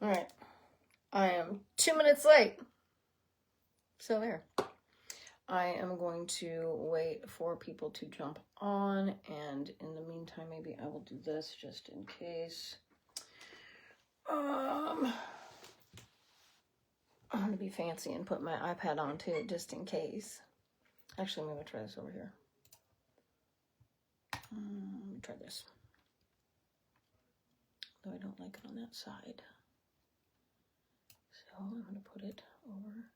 All right. I am 2 minutes late. So there. I am going to wait for people to jump on, and in the meantime, maybe I will do this just in case. I'm going to be fancy and put my iPad on too, just in case. Actually, I'm going to try this over here. Let me try this. Though I don't like it on that side. So I'm going to put it over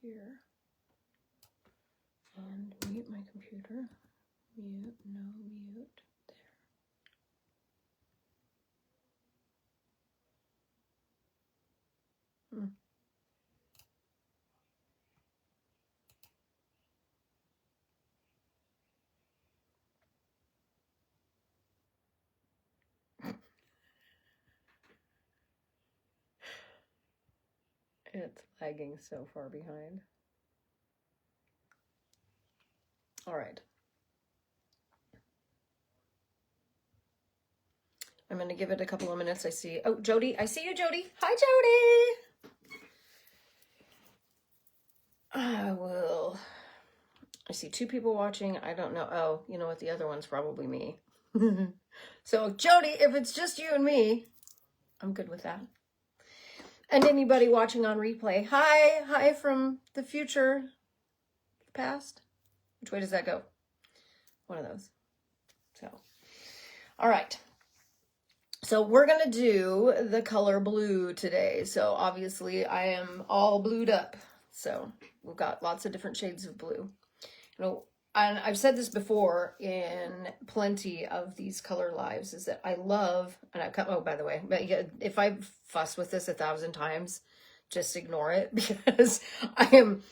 here. And mute my computer. Mute, no mute. There. It's lagging so far behind. All right. I'm going to give it a couple of minutes. I see. Oh, Jody. I see you, Jody. Hi, Jody. I see 2 people watching. I don't know. Oh, you know what? The other one's probably me. So, Jody, if it's just you and me, I'm good with that. And anybody watching on replay, hi from the future, past. Which way does that go? One of those. So, all right. So we're going to do the color blue today. So obviously I am all blued up. So we've got lots of different shades of blue. You know, and I've said this before in plenty of these color lives, is that I love, and I come, oh, by the way, but yeah, if I fuss with this 1,000 times, just ignore it, because I'm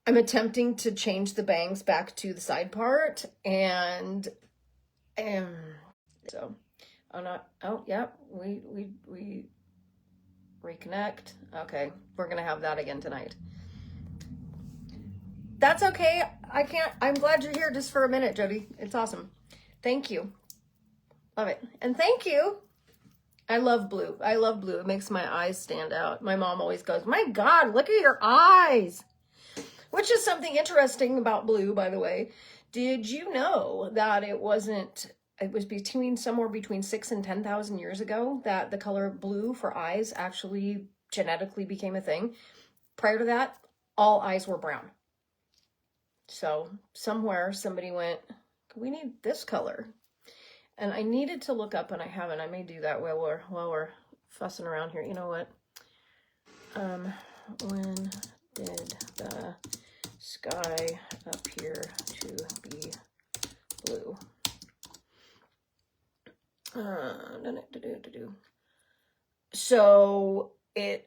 attempting to change the bangs back to the side part, and so I'm not, oh yeah, we reconnect. Okay, we're gonna have that again tonight. That's okay. I'm glad you're here just for a minute, Jody. It's awesome. Thank you. Love it. And thank you. I love blue. I love blue. It makes my eyes stand out. My mom always goes, my God, look at your eyes. Which is something interesting about blue, by the way. Did you know that it was somewhere between 6,000 and 10,000 years ago that the color blue for eyes actually genetically became a thing? Prior to that, all eyes were brown. So somewhere somebody went, we need this color. And I needed to look up, and I haven't. I may do that while we're fussing around here. You know what? When did the sky appear to be blue? So the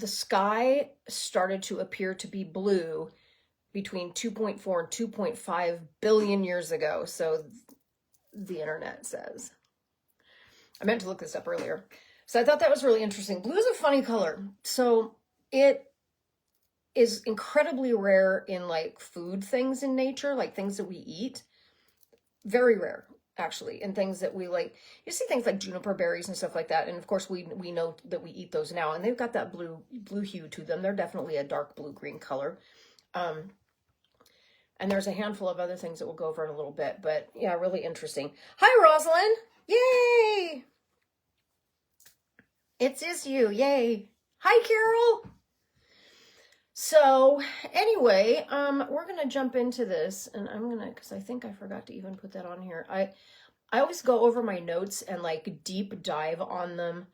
sky started to appear to be blue between 2.4 and 2.5 billion years ago. So the internet says. I meant to look this up earlier. So I thought that was really interesting. Blue is a funny color. So it is incredibly rare in like food things in nature, like things that we eat. Very rare, actually, in things that we like. You see things like juniper berries and stuff like that. And of course we know that we eat those now, and they've got that blue hue to them. They're definitely a dark blue-green color. And there's a handful of other things that we'll go over in a little bit, but yeah, really interesting. Hi, Rosalind. Yay. It's you. Yay. Hi, Carol. So anyway, we're going to jump into this, and I'm going to, because I think I forgot to even put that on here. I always go over my notes and like deep dive on them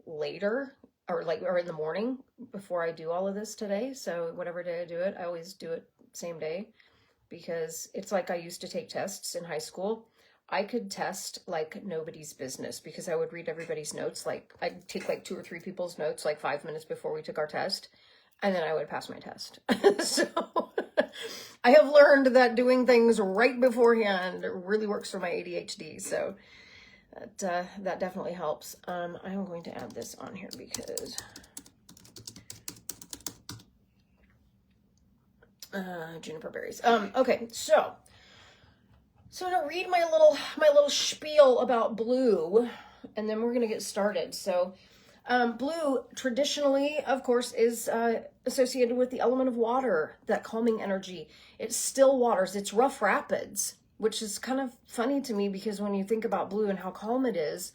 later, or in the morning before I do all of this today. So whatever day I do it, I always do it same day, because it's like I used to take tests in high school. I could test like nobody's business, because I would read everybody's notes. Like I'd take like 2 or 3 people's notes like 5 minutes before we took our test, and then I would pass my test. So I have learned that doing things right beforehand really works for my ADHD. So that definitely helps. I'm going to add this on here because juniper berries. Okay, so to read my little spiel about blue, and then we're gonna get started. So Blue traditionally, of course, is associated with the element of water, that calming energy. It's still waters, it's rough rapids, which is kind of funny to me because when you think about blue and how calm it is,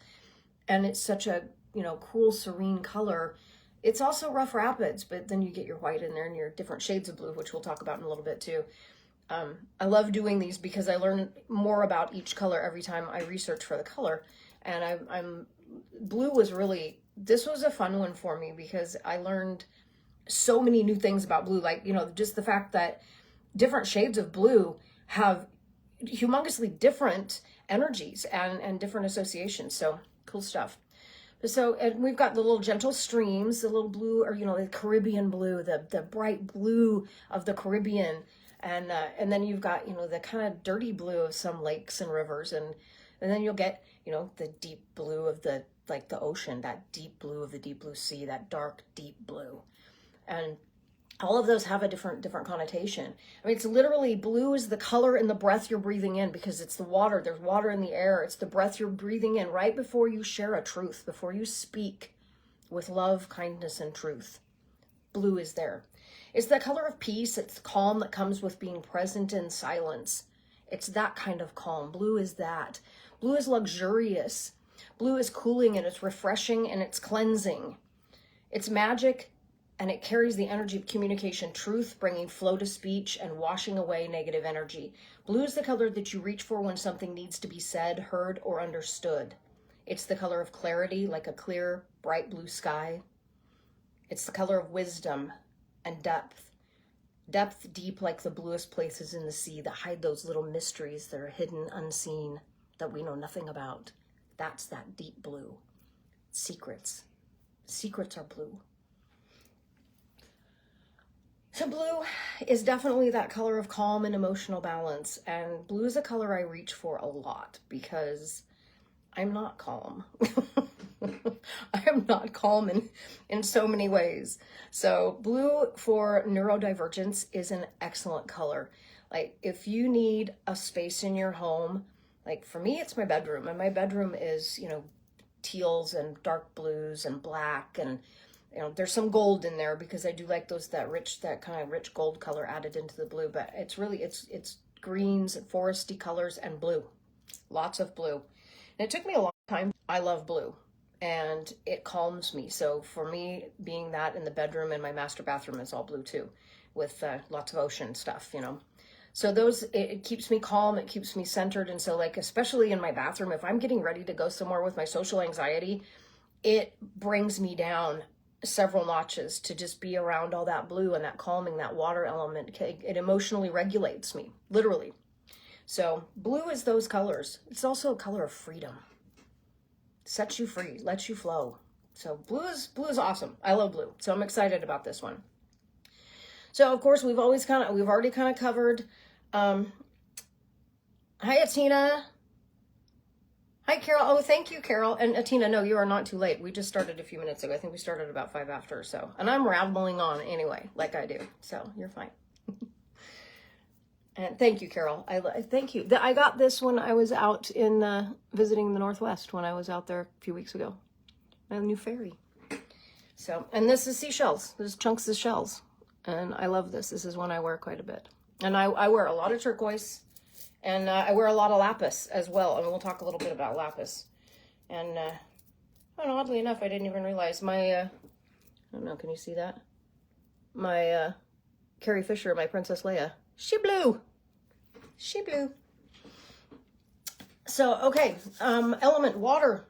and it's such a, you know, cool, serene color, it's also rough rapids, but then you get your white in there and your different shades of blue, which we'll talk about in a little bit too. I love doing these because I learn more about each color every time I research for the color. And blue was really, this was a fun one for me because I learned so many new things about blue. Like, you know, just the fact that different shades of blue have humongously different energies and different associations. So cool stuff. So, and we've got the little gentle streams, the little blue, or, you know, the Caribbean blue, the bright blue of the Caribbean. And then you've got, you know, the kind of dirty blue of some lakes and rivers. And then you'll get, you know, the deep blue of the, like the ocean, that deep blue of the deep blue sea, that dark, deep blue. And all of those have a different connotation. I mean, it's literally, blue is the color in the breath you're breathing in because it's the water. There's water in the air. It's the breath you're breathing in right before you share a truth, before you speak with love, kindness, and truth. Blue is there. It's the color of peace. It's calm that comes with being present in silence. It's that kind of calm. Blue is that. Blue is luxurious. Blue is cooling and it's refreshing and it's cleansing. It's magic. And it carries the energy of communication, truth, bringing flow to speech and washing away negative energy. Blue is the color that you reach for when something needs to be said, heard, or understood. It's the color of clarity, like a clear, bright blue sky. It's the color of wisdom and depth. Depth deep like the bluest places in the sea that hide those little mysteries that are hidden, unseen, that we know nothing about. That's that deep blue. Secrets. Secrets are blue. So blue is definitely that color of calm and emotional balance. And blue is a color I reach for a lot because I'm not calm. I am not calm in so many ways. So blue for neurodivergence is an excellent color. Like if you need a space in your home, like for me, it's my bedroom. And my bedroom is, you know, teals and dark blues and black, and you know, there's some gold in there because I do like those, that kind of rich gold color added into the blue, but it's really, it's greens, foresty colors, and blue. Lots of blue. And it took me a long time. I love blue and it calms me. So for me, being that in the bedroom, and my master bathroom is all blue too, with lots of ocean stuff, you know. So those, it keeps me calm, it keeps me centered. And so like, especially in my bathroom, if I'm getting ready to go somewhere with my social anxiety, it brings me down several notches to just be around all that blue and that calming, that water element. It emotionally regulates me, literally. So blue is those colors. It's also a color of freedom. Sets you free, lets you flow. So blue is awesome. I love blue. So I'm excited about this one. So of course we've already kind of covered. Hi Atina. Hi, Carol. Oh, thank you, Carol. And Atina, no, you are not too late. We just started a few minutes ago. I think we started about 5 after. So, and I'm rambling on anyway, like I do. So you're fine. And thank you, Carol. Thank you. I got this when I was out in visiting the Northwest, when I was out there a few weeks ago. My new fairy. So, and this is seashells. There's chunks of shells. And I love this. This is one I wear quite a bit. And I wear a lot of turquoise. And I wear a lot of lapis as well. I mean, we'll talk a little bit about lapis. And, I don't know, oddly enough, I didn't even realize my, I don't know, can you see that? My, Carrie Fisher, my Princess Leia, she blew. She blew. So, okay, element water.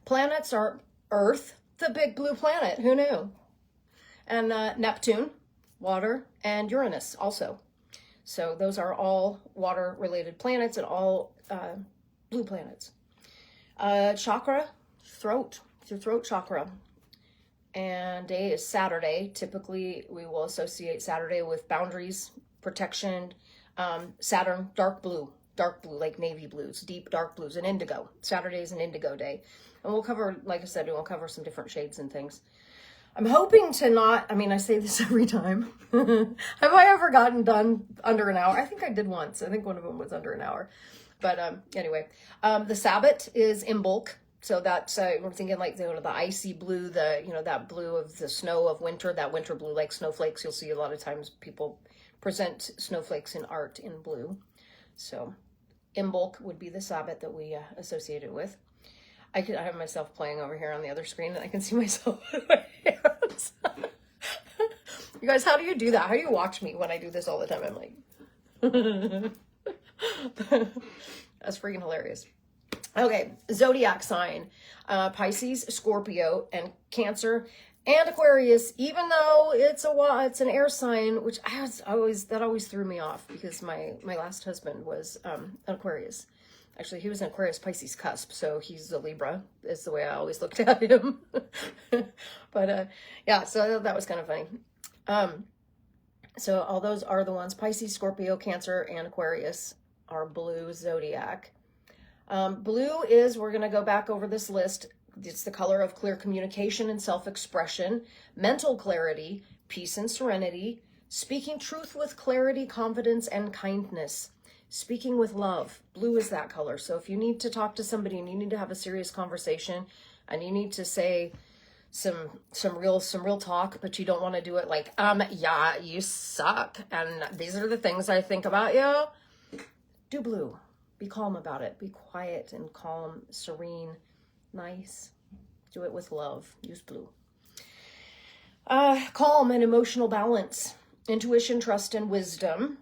Planets are Earth, the big blue planet, who knew? And Neptune, water, and Uranus also. So those are all water-related planets and all blue planets. Chakra, throat, your throat chakra. And day is Saturday. Typically, we will associate Saturday with boundaries, protection. Saturn, dark blue, like navy blues, deep dark blues, and indigo. Saturday is an indigo day. And we'll cover, like I said, we'll cover some different shades and things. I'm hoping to not, I mean, I say this every time. Have I ever gotten done under an hour? I think I did once. I think one of them was under an hour. But anyway, the Sabbath is Imbolc. So that's, we're thinking like the icy blue, that blue of the snow of winter, that winter blue, like snowflakes. You'll see a lot of times people present snowflakes in art in blue. So Imbolc would be the Sabbath that we associate it with. I have myself playing over here on the other screen, and I can see myself with my hands. You guys, how do you do that? How do you watch me when I do this all the time? I'm like, that's freaking hilarious. Okay, zodiac sign, Pisces, Scorpio, and Cancer, and Aquarius. Even though it's an air sign, which always threw me off, because my last husband was an Aquarius. Actually, he was an Aquarius Pisces cusp, so he's a Libra, is the way I always looked at him. But yeah, so that was kind of funny. So all those are the ones: Pisces, Scorpio, Cancer, and Aquarius are blue zodiac. Blue is, we're going to go back over this list. It's the color of clear communication and self-expression, mental clarity, peace and serenity, speaking truth with clarity, confidence, and kindness, speaking with love. Blue is that color. So if you need to talk to somebody and you need to have a serious conversation and you need to say some real talk, but you don't want to do it like, yeah, you suck, and these are the things I think about you, do blue. Be calm about it. Be quiet and calm, serene, nice. Do it with love. Use blue. Calm and emotional balance, intuition, trust, and wisdom,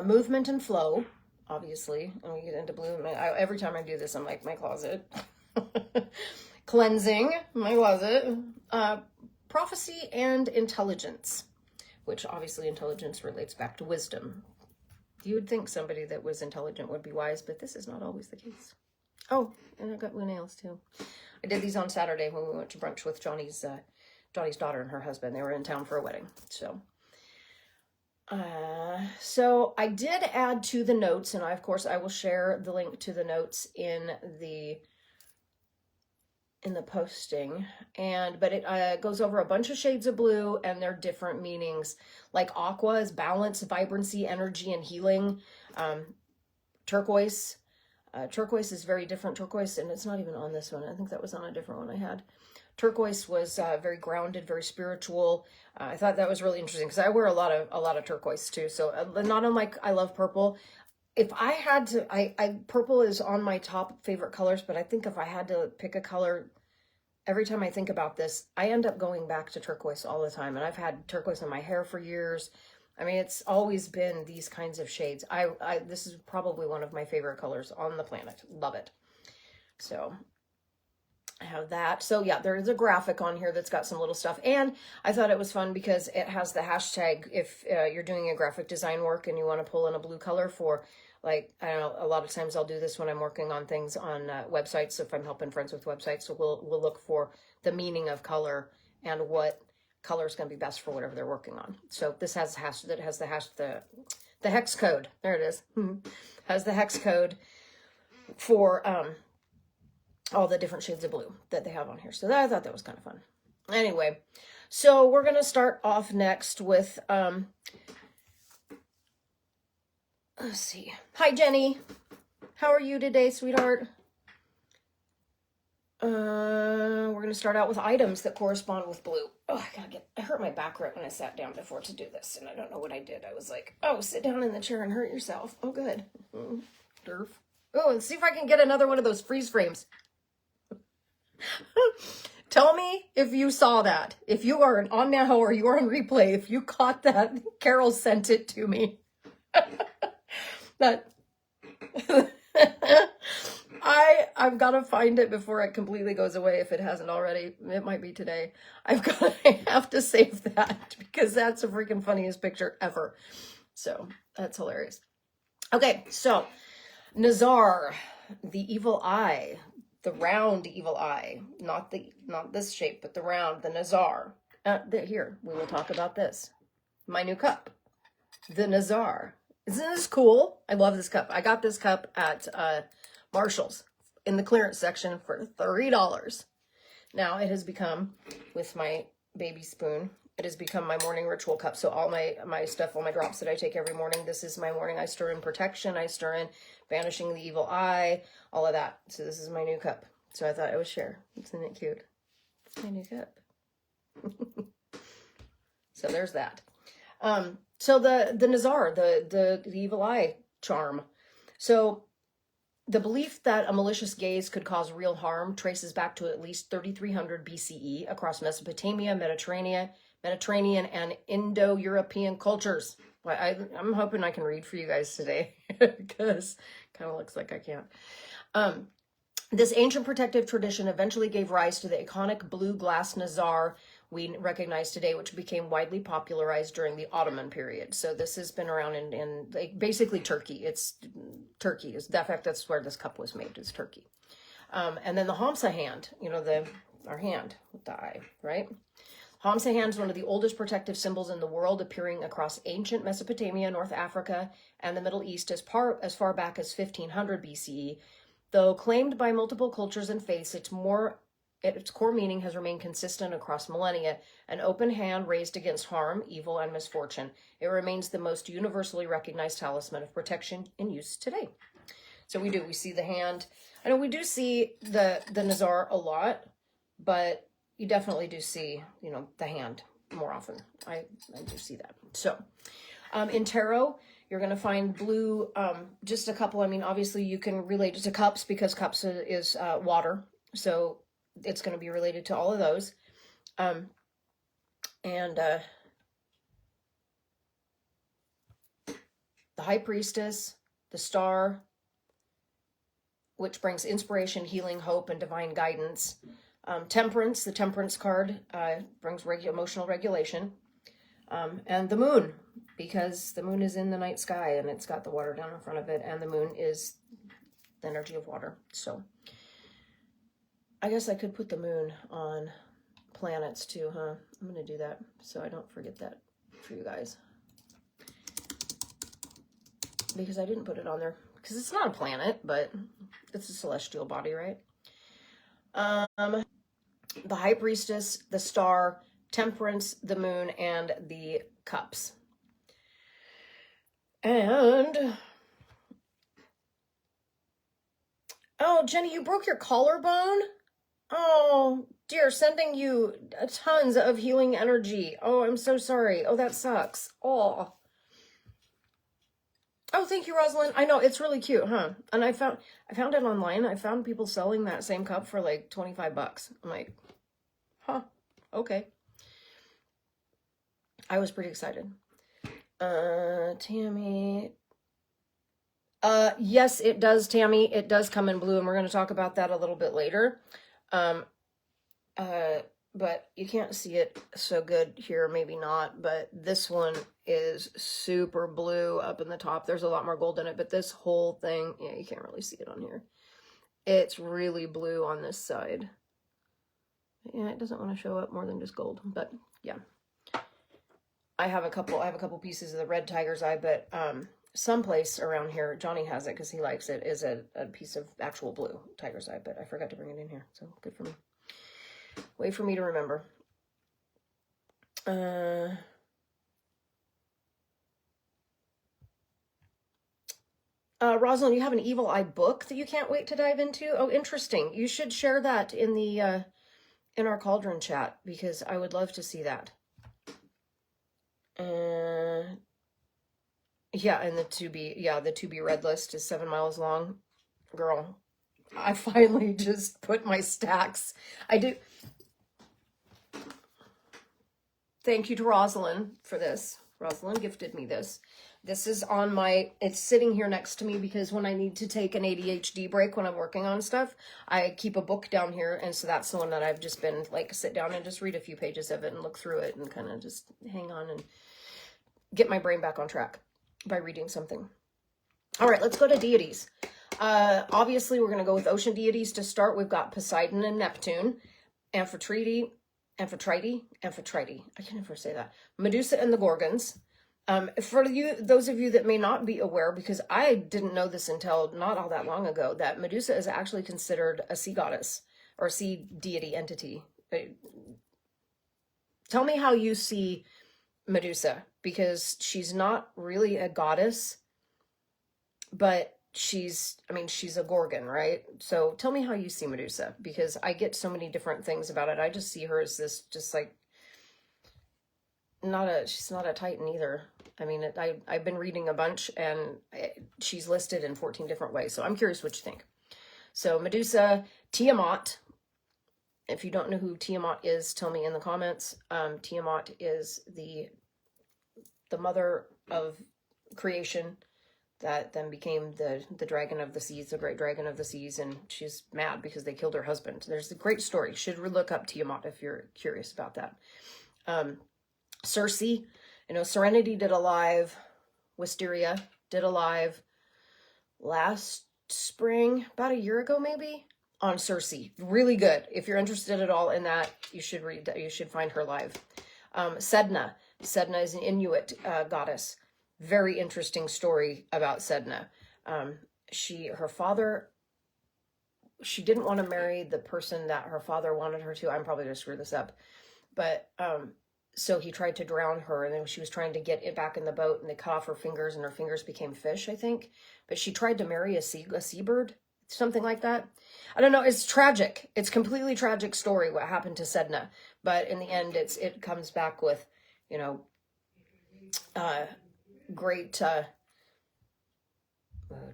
movement and flow, obviously. And we get into blue. Every time I do this, I'm like, my closet. Cleansing, my closet. Prophecy and intelligence, which obviously intelligence relates back to wisdom. You would think somebody that was intelligent would be wise, but this is not always the case. Oh, and I got blue nails too. I did these on Saturday when we went to brunch with Johnny's daughter and her husband. They were in town for a wedding. So I did add to the notes, and of course I will share the link to the notes in the posting, but it goes over a bunch of shades of blue and their different meanings. Like aqua is balance, vibrancy, energy, and healing. Turquoise is very different. Turquoise, and it's not even on this one. I think that was on a different one I had. Turquoise was very grounded, very spiritual. I thought that was really interesting because I wear a lot of turquoise too. So not unlike I love purple. If I had to, purple is on my top favorite colors, but I think if I had to pick a color, every time I think about this, I end up going back to turquoise all the time. And I've had turquoise in my hair for years. I mean, it's always been these kinds of shades. This is probably one of my favorite colors on the planet. Love it. So I have that. So yeah, there is a graphic on here that's got some little stuff. And I thought it was fun because it has the hashtag if you're doing a graphic design work and you want to pull in a blue color for, like, I don't know, a lot of times I'll do this when I'm working on things on websites, if I'm helping friends with websites. So we'll look for the meaning of color and what color is going to be best for whatever they're working on. So this has the hex code. There it is. Has the hex code for all the different shades of blue that they have on here. So I thought that was kind of fun. Anyway, so we're going to start off next with let's see. Hi, Jenny. How are you today, sweetheart? We're going to start out with items that correspond with blue. Oh, I hurt my back right when I sat down before to do this, and I don't know what I did. I was like, oh, sit down in the chair and hurt yourself. Oh, good. Derf. Oh, and see if I can get another one of those freeze frames. Tell me if you saw that. If you are on now or you are on replay, if you caught that, Carol sent it to me. That I've got to find it before it completely goes away. If it hasn't already, it might be today. I have to save that because that's the freaking funniest picture ever. So that's hilarious. Okay, so Nazar, the evil eye, the round evil eye, not this shape, but the round, the Nazar. Here, we will talk about this. My new cup, the Nazar. Isn't this cool? I love this cup. I got this cup at Marshall's in the clearance section for $30. Now it has become, with my baby spoon, it has become my morning ritual cup. So all my stuff, all my drops that I take every morning, this is my morning. I stir in protection. I stir in banishing the evil eye, all of that. So this is my new cup. So I thought I would share. Isn't it cute? My new cup. So there's that. So the Nazar, the evil eye charm. So the belief that a malicious gaze could cause real harm traces back to at least 3300 BCE across Mesopotamia, Mediterranean, and Indo-European cultures. I'm hoping I can read for you guys today because kind of looks like I can't. This ancient protective tradition eventually gave rise to the iconic blue glass Nazar we recognize today, which became widely popularized during the Ottoman period. So this has been around in like basically Turkey. It's Turkey. In fact, that's where this cup was made, is Turkey. And then the Hamsa hand, our hand with the eye, right? Hamsa hand is one of the oldest protective symbols in the world, appearing across ancient Mesopotamia, North Africa, and the Middle East as far back as 1500 BCE. Though claimed by multiple cultures and faiths, its core meaning has remained consistent across millennia. An open hand raised against harm, evil, and misfortune. It remains the most universally recognized talisman of protection in use today. So we see the hand. I know we do see the Nazar a lot, but you definitely do see, the hand more often. I do see that. So in tarot, you're going to find blue, just a couple. I mean, obviously you can relate it to cups because cups is water. So it's going to be related to all of those. The High Priestess, the Star, which brings inspiration, healing, hope, and divine guidance. Temperance, the Temperance card, brings emotional regulation. And the Moon, because the moon is in the night sky and it's got the water down in front of it, and the moon is the energy of water. So I guess I could put the moon on planets too, huh? I'm going to do that so I don't forget that for you guys. Because I didn't put it on there. Because it's not a planet, but it's a celestial body, right? The High Priestess, the Star, Temperance, the Moon, and the Cups. And oh, Jenny, you broke your collarbone? Oh, dear, sending you tons of healing energy. Oh, I'm so sorry. Oh, that sucks. Oh, thank you, Rosalind. I know, it's really cute, huh? And I found it online. I found people selling that same cup for like $25. I'm like, huh, okay. I was pretty excited. Tammy. Yes, it does, Tammy. It does come in blue, and we're going to talk about that a little bit later. But you can't see it so good here, maybe not, but this one is super blue up in the top. There's a lot more gold in it, but this whole thing, yeah, you can't really see it on here. It's really blue on this side. Yeah, it doesn't want to show up more than just gold, but yeah. I have a couple pieces of the red tiger's eye, but someplace around here, Johnny has it because he likes it, is a piece of actual blue tiger's eye, but I forgot to bring it in here, so good for me. Way for me to remember. Rosalind, you have an evil eye book that you can't wait to dive into? Oh, interesting. You should share that in the in our Cauldron chat, because I would love to see that. Yeah, and the to be read list is 7 miles long. Girl, I finally just put my stacks. I do. Thank you to Rosalind for this. Rosalind gifted me this. This is on it's sitting here next to me because when I need to take an ADHD break when I'm working on stuff, I keep a book down here. And so that's the one that I've just been like, sit down and just read a few pages of it and look through it and kind of just hang on and get my brain back on track by reading something. All right, let's go to deities. Obviously, we're going to go with ocean deities to start. We've got Poseidon and Neptune, Amphitrite. I can never say that. Medusa and the Gorgons. For those of you that may not be aware, because I didn't know this until not all that long ago, that Medusa is actually considered a sea goddess or sea deity entity. Tell me how you see Medusa, because she's not really a goddess, but I mean, she's a Gorgon, right? So tell me how you see Medusa, because I get so many different things about it. I just see her as this, just like, she's not a Titan either. I mean, I've been reading a bunch, and she's listed in 14 different ways. So I'm curious what you think. So Medusa, Tiamat. If you don't know who Tiamat is, tell me in the comments. Tiamat is the mother of creation that then became the dragon of the seas, the great dragon of the seas, and she's mad because they killed her husband. There's a great story. Should look up Tiamat if you're curious about that. Circe, Serenity did a live, Wisteria did a live last spring, about a year ago maybe, on Circe. Really good. If you're interested at all in that, you should read that. You should find her live. Sedna. Sedna is an Inuit goddess. Very interesting story about Sedna. Her father, she didn't want to marry the person that her father wanted her to. I'm probably going to screw this up. But, so he tried to drown her, and then she was trying to get it back in the boat, and they cut off her fingers, and her fingers became fish, I think. But she tried to marry a seabird, something like that. I don't know. It's tragic. It's completely tragic story what happened to Sedna. But in the end, it comes back with, great,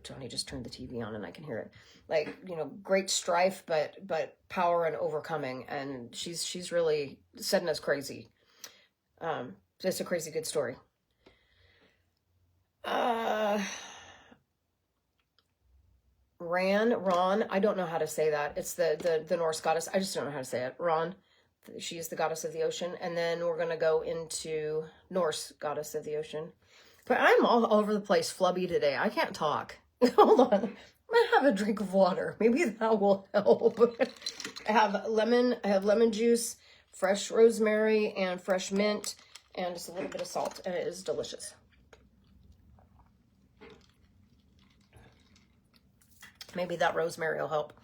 Johnny just turned the TV on and I can hear it. Like, great strife, but power and overcoming. And she's really, Sedna's crazy. It's a crazy good story. Ran, I don't know how to say that. It's the Norse goddess. I just don't know how to say it. Ran, she is the goddess of the ocean. And then we're going to go into Norse goddess of the ocean. But I'm all over the place flubby today. I can't talk. Hold on. I'm going to have a drink of water. Maybe that will help. I have lemon juice, fresh rosemary, and fresh mint, and just a little bit of salt. And it is delicious. Maybe that rosemary will help.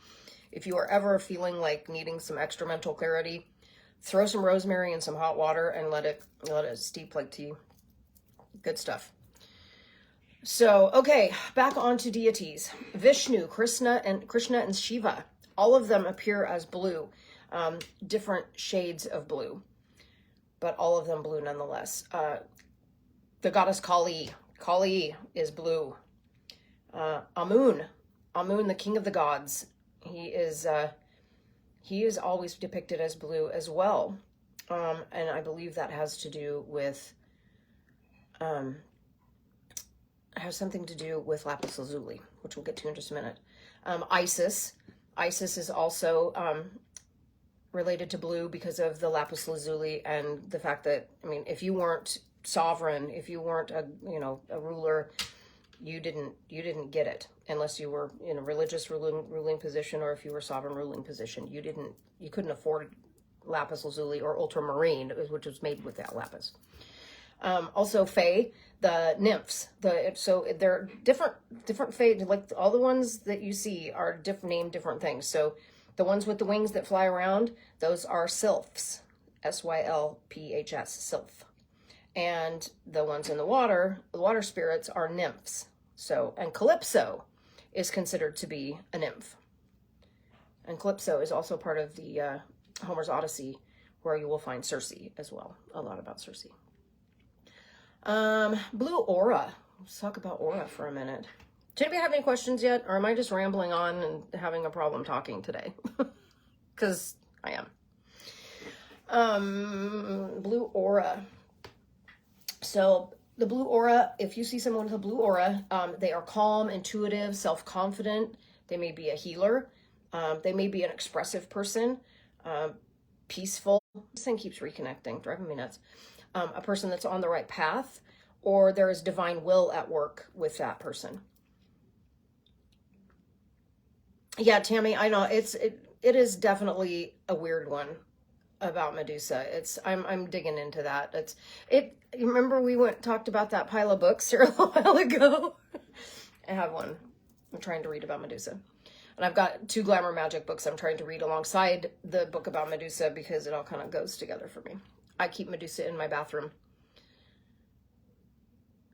If you are ever feeling like needing some extra mental clarity, throw some rosemary in some hot water and let it steep like tea. Good stuff. So, okay, back onto deities. Vishnu, Krishna, and Shiva. All of them appear as blue. Different shades of blue, but all of them blue nonetheless. The goddess Kali. Kali is blue. Amun, the king of the gods. He is always depicted as blue as well. And I believe that has to do with, has something to do with lapis lazuli, which we'll get to in just a minute. Isis is also related to blue because of the lapis lazuli and the fact that, if you weren't sovereign, if you weren't a ruler, you didn't get it unless you were in a religious ruling position, or if you were sovereign ruling position. You couldn't afford lapis lazuli or ultramarine, which was made with that lapis. Also Fae, the nymphs. So they're different Fae, like all the ones that you see are named different things. So the ones with the wings that fly around, those are sylphs, Sylphs, sylph. And the ones in the water spirits are nymphs. So, and Calypso is considered to be a nymph. And Calypso is also part of the Homer's Odyssey, where you will find Circe as well. A lot about Circe. Blue aura. Let's talk about aura for a minute. Did anybody have any questions yet? Or am I just rambling on and having a problem talking today? Because I am. Blue aura. So the blue aura, if you see someone with a blue aura, they are calm, intuitive, self-confident. They may be a healer. They may be an expressive person, peaceful. This thing keeps reconnecting, driving me nuts. A person that's on the right path, or there is divine will at work with that person. Yeah, Tammy, I know it is definitely a weird one about Medusa. I'm digging into that. You remember we talked about that pile of books here a while ago? I have one. I'm trying to read about Medusa. And I've got 2 glamour magic books I'm trying to read alongside the book about Medusa because it all kind of goes together for me. I keep Medusa in my bathroom.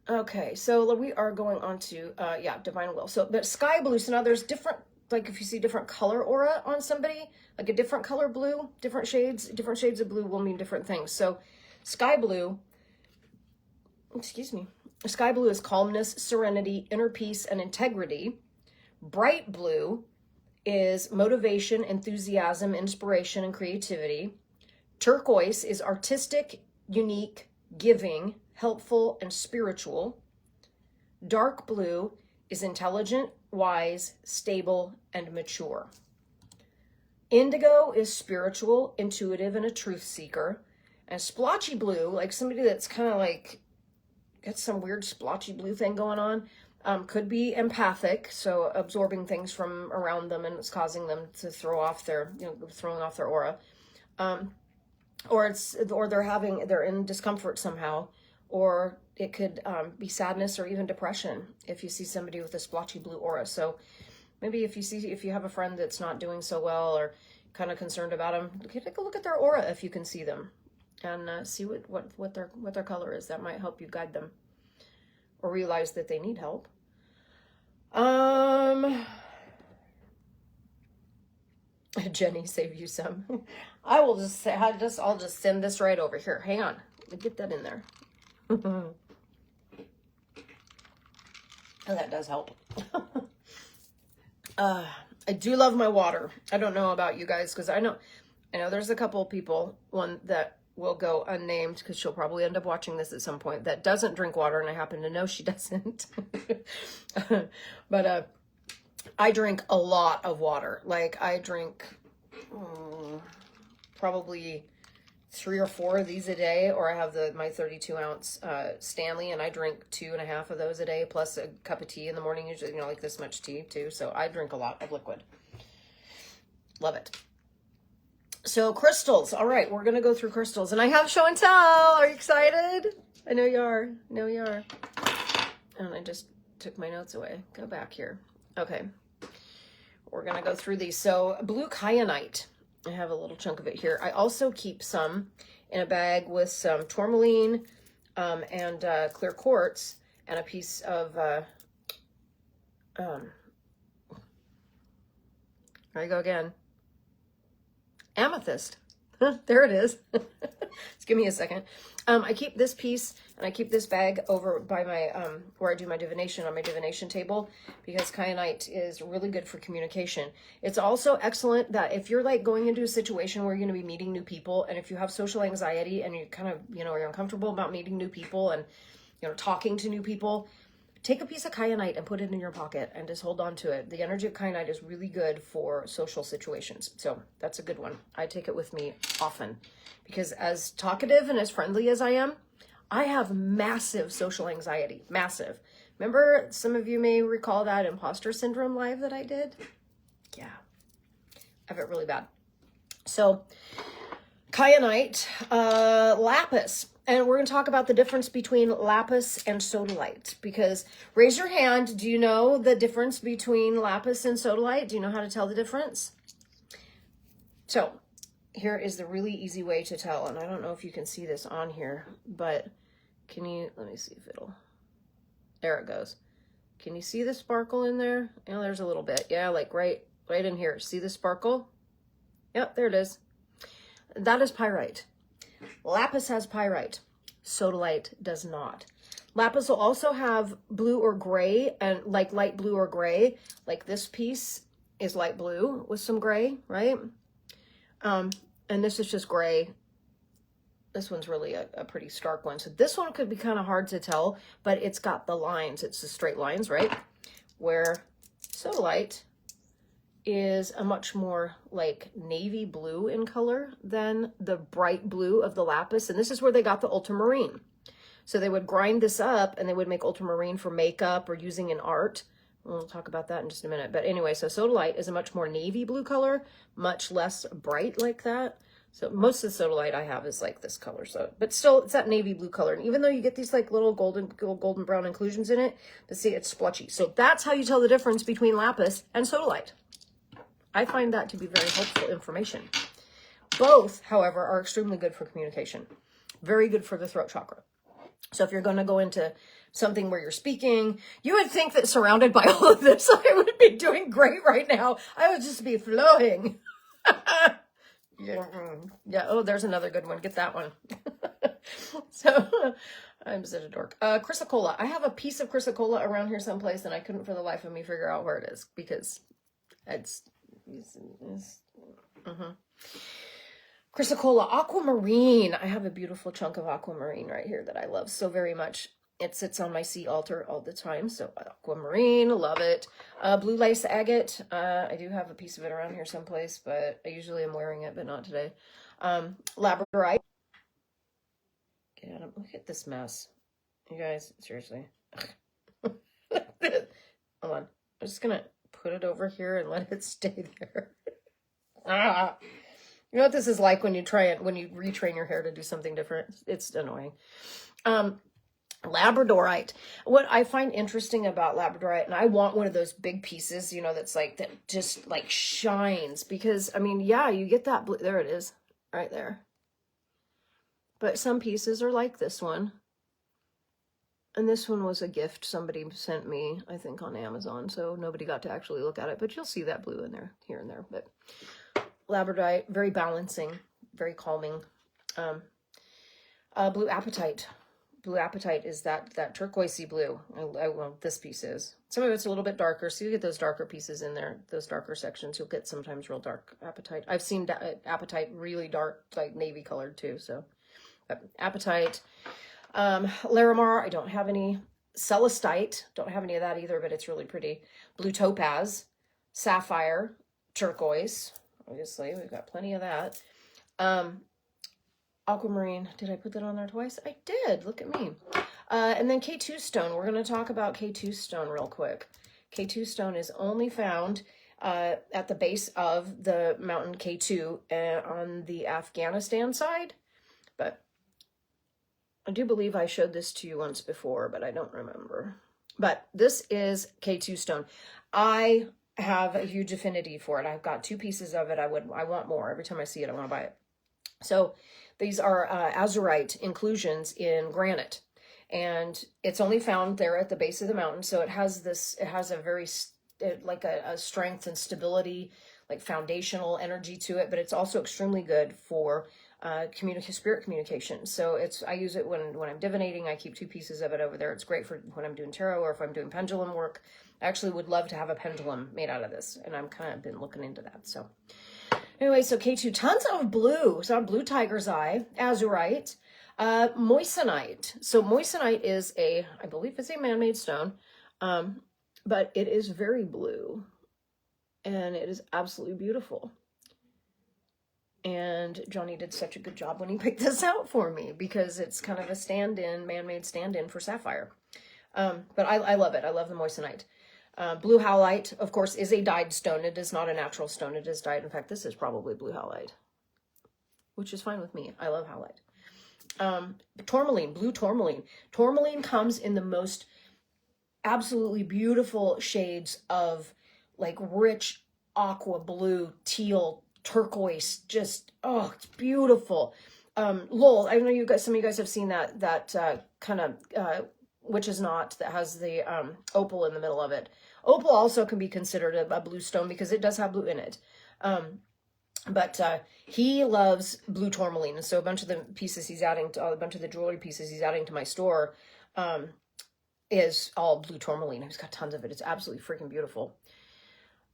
Okay, so we are going on to, yeah, Divine Will. So, but sky blue, so now there's different, like if you see different color aura on somebody, like a different color blue, different shades of blue will mean different things. So sky blue, excuse me, sky blue is calmness, serenity, inner peace, and integrity. Bright blue is motivation, enthusiasm, inspiration, and creativity. Turquoise is artistic, unique, giving, helpful, and spiritual. Dark blue is intelligent, wise, stable, and mature. Indigo is spiritual, intuitive, and a truth seeker. And splotchy blue, like somebody that's kind of like got some weird splotchy blue thing going on, could be empathic, so absorbing things from around them, and it's causing them to throw off their, throwing off their aura. Or they're in discomfort somehow, or it could be sadness or even depression if you see somebody with a splotchy blue aura. So maybe if you have a friend that's not doing so well or kind of concerned about them, take a look at their aura if you can see them, and see what their color is. That might help you guide them, or realize that they need help. Jenny, save you some. I will just say, I'll just send this right over here. Hang on, let me get that in there. Oh, that does help. I do love my water. I don't know about you guys, because I know there's a couple of people, one that will go unnamed because she'll probably end up watching this at some point, that doesn't drink water, and I happen to know she doesn't. But I drink a lot of water. Like I drink probably 3 or 4 of these a day, or I have my 32-ounce Stanley, and I drink 2.5 of those a day, plus a cup of tea in the morning, usually, like this much tea too. So I drink a lot of liquid. Love it. So crystals. All right, we're going to go through crystals, and I have show and tell. Are you excited? I know you are. I know you are. And I just took my notes away. Go back here. Okay. We're going to go through these. So blue kyanite. I have a little chunk of it here. I also keep some in a bag with some tourmaline and clear quartz, and a piece of, there you go again, amethyst. There it is. Just give me a second. I keep this piece, and I keep this bag over by my, where I do my divination, on my divination table, because kyanite is really good for communication. It's also excellent that if you're like going into a situation where you're going to be meeting new people, and if you have social anxiety and you kind of, you're uncomfortable about meeting new people and, talking to new people, take a piece of kyanite and put it in your pocket and just hold on to it. The energy of kyanite is really good for social situations. So that's a good one. I take it with me often because as talkative and as friendly as I am, I have massive social anxiety, massive. Remember, some of you may recall that imposter syndrome live that I did. Yeah, I have it really bad. So kyanite, lapis. And we're going to talk about the difference between lapis and sodalite, because raise your hand. Do you know the difference between lapis and sodalite? Do you know how to tell the difference? So here is the really easy way to tell. And I don't know if you can see this on here, but let me see if there it goes. Can you see the sparkle in there? Yeah, there's a little bit. Yeah, like right in here. See the sparkle? Yep, there it is. That is pyrite. Lapis has pyrite. Sodalite does not. Lapis will also have blue or gray, and like light blue or gray. Like this piece is light blue with some gray, right? And this is just gray. This one's really a pretty stark one. So this one could be kind of hard to tell, but it's got the lines. It's the straight lines, right? Where sodalite is a much more like navy blue in color than the bright blue of the lapis. And this is where they got the ultramarine. So they would grind this up and they would make ultramarine for makeup or using in art. We'll talk about that in just a minute. But anyway, so sodalite is a much more navy blue color, much less bright like that. So most of the sodalite I have is like this color. So, but still it's that navy blue color. And even though you get these like little golden brown inclusions in it, but see, it's splotchy. So that's how you tell the difference between lapis and sodalite. I find that to be very helpful information. Both, however, are extremely good for communication. Very good for the throat chakra. So if you're going to go into something where you're speaking. You would think that surrounded by all of this, I would be doing great right now. I would just be flowing. Yeah, yeah. Oh, there's another good one. Get that one. So I'm such a dork. Chrysocolla. I have a piece of Chrysocolla around here someplace, and I couldn't for the life of me figure out where it is because it's Chrysocolla. Aquamarine. I have a beautiful chunk of aquamarine right here that I love so very much. It sits on my sea altar all the time. So aquamarine, love it. Blue lace agate. I do have a piece of it around here someplace, but I usually am wearing it, but not today. Labradorite. Look at this mess. You guys, seriously. Hold on. I'm just gonna put it over here and let it stay there. You know what this is like when you retrain your hair to do something different? It's annoying. Labradorite. What I find interesting about Labradorite, and I want one of those big pieces, you know, that's like, that just like shines, because I mean, yeah, you get that blue, there it is, right there. But some pieces are like this one. And this one was a gift somebody sent me, I think on Amazon, so nobody got to actually look at it, but you'll see that blue in there, here and there. But Labradorite, very balancing, very calming. Blue apatite. Blue apatite is that turquoisey blue. Well, this piece is. Some of it's a little bit darker, so you get those darker pieces in there, those darker sections. You'll get sometimes real dark apatite. I've seen apatite really dark, like navy colored too, so. Apatite. Larimar, I don't have any. Celestite, don't have any of that either, but it's really pretty. Blue topaz. Sapphire. Turquoise. Obviously, we've got plenty of that. Aquamarine. Did I put that on there twice? I did. Look at me. And then K2 stone. We're going to talk about K2 stone real quick. K2 stone is only found at the base of the mountain K2 on the Afghanistan side. But I do believe I showed this to you once before, but I don't remember. But this is K2 stone. I have a huge affinity for it. I've got 2 pieces of it. I want more. Every time I see it, I want to buy it. So these are azurite inclusions in granite, and it's only found there at the base of the mountain. So it has a very like a strength and stability, like foundational energy to it, but it's also extremely good for spirit communication. So I use it when I'm divinating. I keep 2 pieces of it over there. It's great for when I'm doing tarot or if I'm doing pendulum work. I actually would love to have a pendulum made out of this, and I'm kind of been looking into that. So anyway, so K2, tons of blue. So blue tiger's eye, azurite, moissanite. So moissanite is I believe it's a man-made stone, but it is very blue, and it is absolutely beautiful. And Johnny did such a good job when he picked this out for me, because it's kind of a stand-in, man-made stand-in for sapphire. But I love it. I love the moissanite. Blue howlite, of course, is a dyed stone. It is not a natural stone. It is dyed. In fact, this is probably blue howlite, which is fine with me. I love howlite. Tourmaline, blue tourmaline. Tourmaline comes in the most absolutely beautiful shades of like rich aqua blue, teal, turquoise, just, oh, it's beautiful. Lowell, I know some of you guys have seen that kind of Witch's Knot that has the opal in the middle of it. Opal also can be considered a blue stone because it does have blue in it. But he loves blue tourmaline, and so a bunch of the pieces he's adding to, a bunch of the jewelry pieces he's adding to my store is all blue tourmaline. He's got tons of it. It's absolutely freaking beautiful.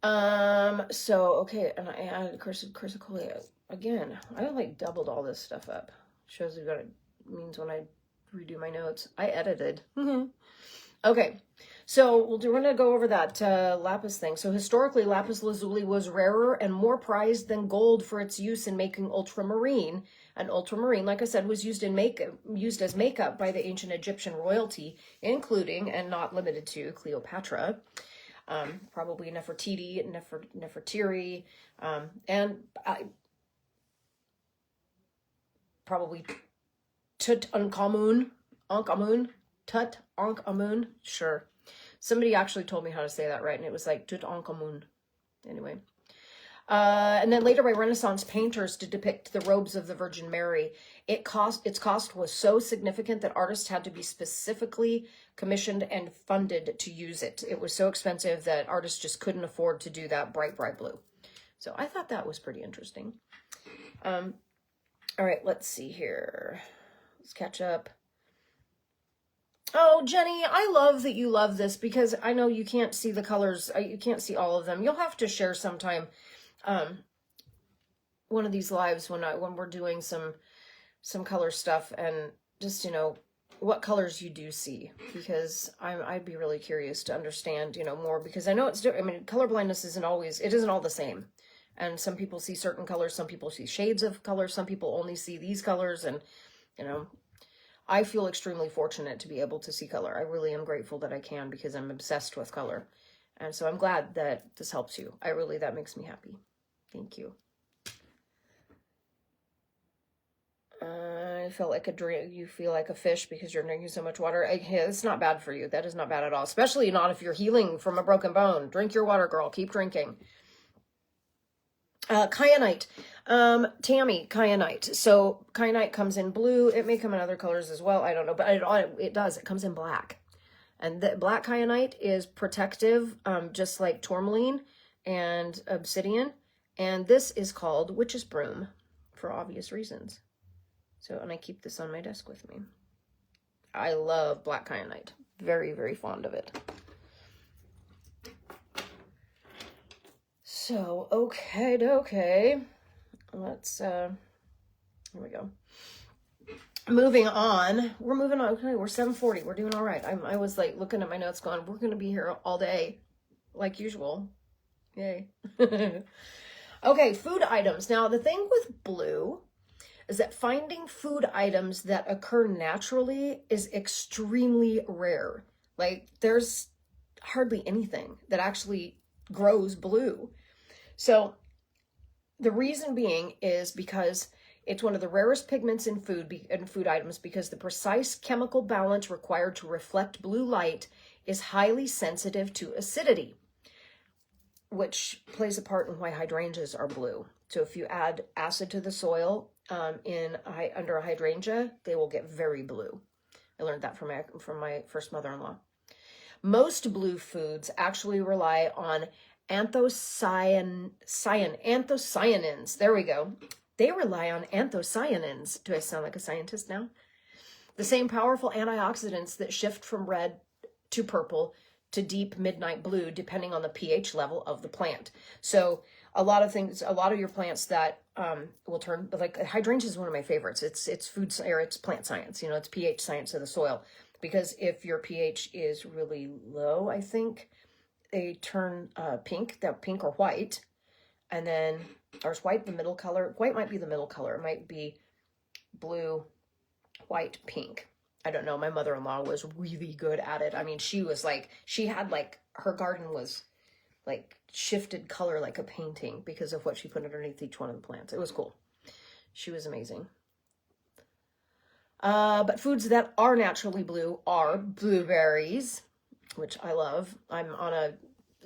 So, okay, and I added Chrysocolla. Again, I like doubled all this stuff up. Shows you what it means when I redo my notes. I edited. Okay, so we're going to go over that lapis thing. So historically, lapis lazuli was rarer and more prized than gold for its use in making ultramarine. And ultramarine, like I said, was used as makeup by the ancient Egyptian royalty, including and not limited to Cleopatra. Probably Nefertiti, Nefertiri, and probably Tutankhamun, Tutankhamun, sure. Somebody actually told me how to say that right, and it was like Tutankhamun. Anyway. And then later by Renaissance painters to depict the robes of the Virgin Mary. its cost was so significant that artists had to be specifically commissioned and funded to use it. It was so expensive that artists just couldn't afford to do that bright, bright blue. So I thought that was pretty interesting. All right, let's see here. Let's catch up. Oh, Jenny, I love that you love this because I know you can't see the colors. You can't see all of them. You'll have to share sometime one of these lives when we're doing some color stuff and just, what colors you do see, because I'd be really curious to understand, more, because I know it's different. I mean, color blindness isn't all the same. And some people see certain colors, some people see shades of colors, some people only see these colors, and, I feel extremely fortunate to be able to see color. I really am grateful that I can, because I'm obsessed with color. And so I'm glad that this helps you. That makes me happy. Thank you. I felt like you feel like a fish because you're drinking so much water. It's not bad for you. That is not bad at all. Especially not if you're healing from a broken bone. Drink your water, girl. Keep drinking. Kyanite. Tammy, kyanite. So kyanite comes in blue. It may come in other colors as well. I don't know, but it does. It comes in black. And the black kyanite is protective, just like tourmaline and obsidian. And this is called witch's broom for obvious reasons. So, and I keep this on my desk with me. I love black kyanite. Very, very fond of it. So, okay. Let's, here we go. Moving on. We're moving on. Okay, we're 7:40. We're doing all right. I was like looking at my notes going, we're going to be here all day, like usual. Yay. Okay, food items. Now, the thing with blue is that finding food items that occur naturally is extremely rare. Like, there's hardly anything that actually grows blue. So the reason being is because it's one of the rarest pigments in food items, because the precise chemical balance required to reflect blue light is highly sensitive to acidity, which plays a part in why hydrangeas are blue. So if you add acid to the soil under a hydrangea, they will get very blue. I learned that from my first mother-in-law. Most blue foods actually rely on anthocyanins. There we go. They rely on anthocyanins. Do I sound like a scientist now? The same powerful antioxidants that shift from red to purple to deep midnight blue, depending on the pH level of the plant. So a lot of your plants that will turn, like hydrangea is one of my favorites. It's plant science. It's pH science of the soil. Because if your pH is really low, I think they turn pink or white, and then or is white the middle color? White might be the middle color. It might be blue, white, pink. I don't know. My mother-in-law was really good at it. I mean, she had her garden was like shifted color like a painting because of what she put underneath each one of the plants. It was cool. She was amazing. But foods that are naturally blue are blueberries, which I love. I'm on a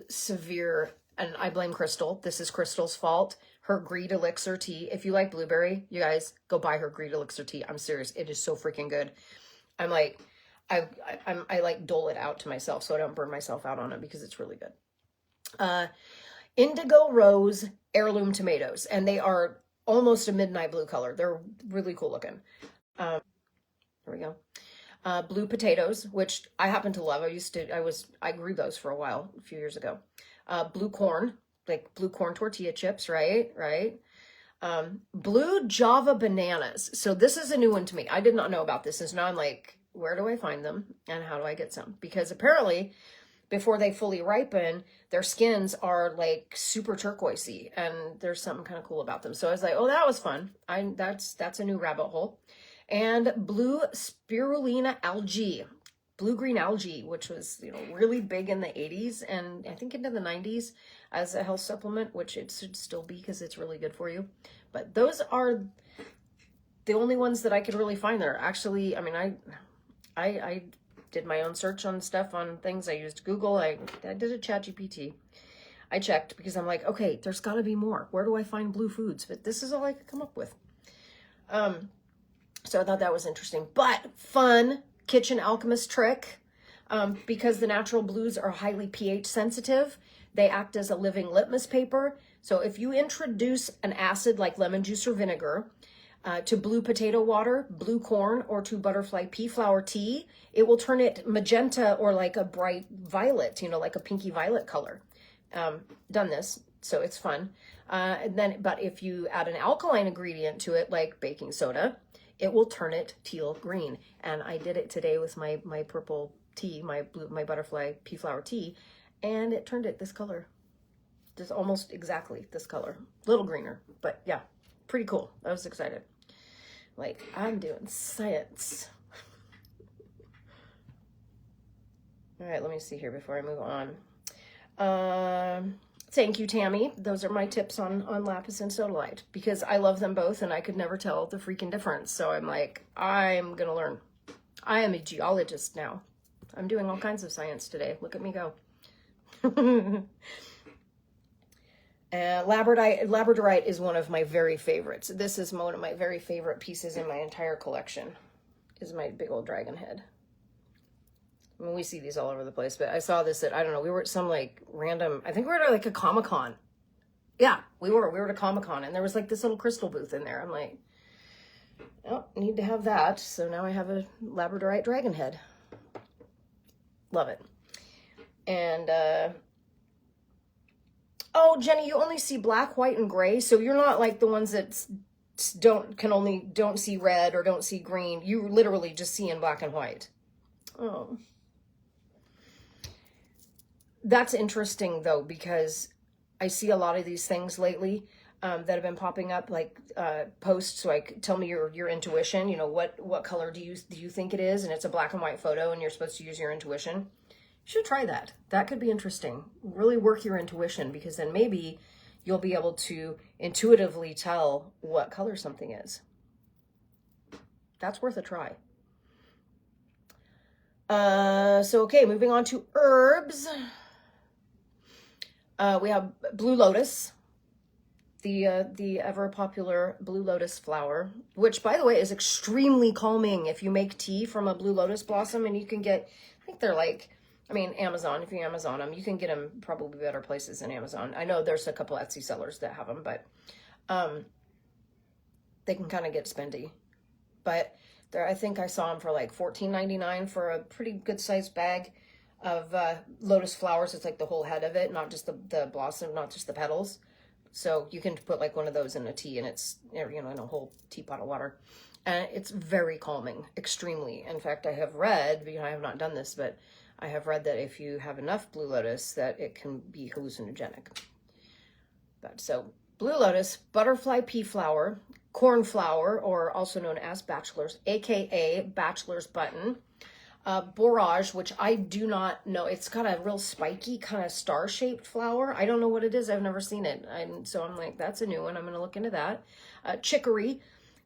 severe, and I blame Crystal. This is Crystal's fault. Her Greed Elixir tea. If you like blueberry, you guys go buy her Greed Elixir tea. I'm serious. It is so freaking good. I'm like, I like dole it out to myself so I don't burn myself out on it because it's really good. Indigo Rose heirloom tomatoes, and they are almost a midnight blue color. They're really cool looking. There we go. Blue potatoes, which I happen to love. I grew those for a while, a few years ago. Blue corn, like blue corn tortilla chips, right? Blue Java bananas. So this is a new one to me. I did not know about this. And now I'm like, where do I find them? And how do I get some? Because apparently, before they fully ripen, their skins are like super turquoisey, and there's something kind of cool about them. So I was like, oh, that was fun. That's a new rabbit hole. And blue spirulina algae, blue-green algae, which was, really big in the 80s and I think into the 90s as a health supplement, which it should still be because it's really good for you. But those are the only ones that I could really find there. Actually, I mean, I did my own search on stuff, on things. I used Google. I did a ChatGPT. I checked because I'm like, okay, there's got to be more. Where do I find blue foods? But this is all I could come up with. So I thought that was interesting, but fun kitchen alchemist trick. Because the natural blues are highly pH sensitive, they act as a living litmus paper. So if you introduce an acid like lemon juice or vinegar to blue potato water, blue corn, or to butterfly pea flower tea, it will turn it magenta or like a bright violet, you know, like a pinky violet color. Done this, so it's fun. But if you add an alkaline ingredient to it, like baking soda, it will turn it teal green. And I did it today with my purple tea, my butterfly pea flower tea, and it turned it this color. Just almost exactly this color. A little greener, but yeah, pretty cool. I was excited. Like, I'm doing science. All right, let me see here before I move on. Thank you, Tammy. Those are my tips on lapis and sodalite, because I love them both and I could never tell the freaking difference. So I'm like, I'm gonna learn. I am a geologist now. I'm doing all kinds of science today. Look at me go. Labradorite is one of my very favorites. This is one of my very favorite pieces in my entire collection, is my big old dragon head. I mean, we see these all over the place, but I saw this at, I don't know, we were at some like random, I think we were at like a Comic-Con. Yeah, we were at a Comic-Con, and there was like this little crystal booth in there. I'm like, oh, need to have that. So now I have a Labradorite dragon head. Love it. And, oh, Jenny, you only see black, white, and gray. So you're not like the ones that don't see red or don't see green. You literally just see in black and white. Oh. That's interesting though, because I see a lot of these things lately that have been popping up, like posts like, tell me your intuition, you know, what color do you think it is, and it's a black and white photo and you're supposed to use your intuition. You should try that. That could be interesting. Really work your intuition, because then maybe you'll be able to intuitively tell what color something is. That's worth a try. So okay, moving on to herbs. We have blue lotus, the ever popular blue lotus flower, which by the way is extremely calming if you make tea from a blue lotus blossom. And you can get, I think they're like, I mean, Amazon, if you Amazon them, you can get them probably better places than Amazon. I know there's a couple Etsy sellers that have them, but they can kind of get spendy. But there, I think I saw them for like $14.99 for a pretty good sized bag of lotus flowers. It's like the whole head of it, not just the blossom, not just the petals. So you can put like one of those in a tea, and it's, you know, in a whole teapot of water. And it's very calming, extremely. In fact, I have read, you know, I have not done this, but I have read that if you have enough blue lotus, that it can be hallucinogenic. But so blue lotus, butterfly pea flower, cornflower, or also known as bachelor's, aka bachelor's button, borage, which I do not know. It's got a real spiky kind of star-shaped flower. I don't know what it is. I've never seen it. So I'm like, that's a new one. I'm going to look into that. Chicory.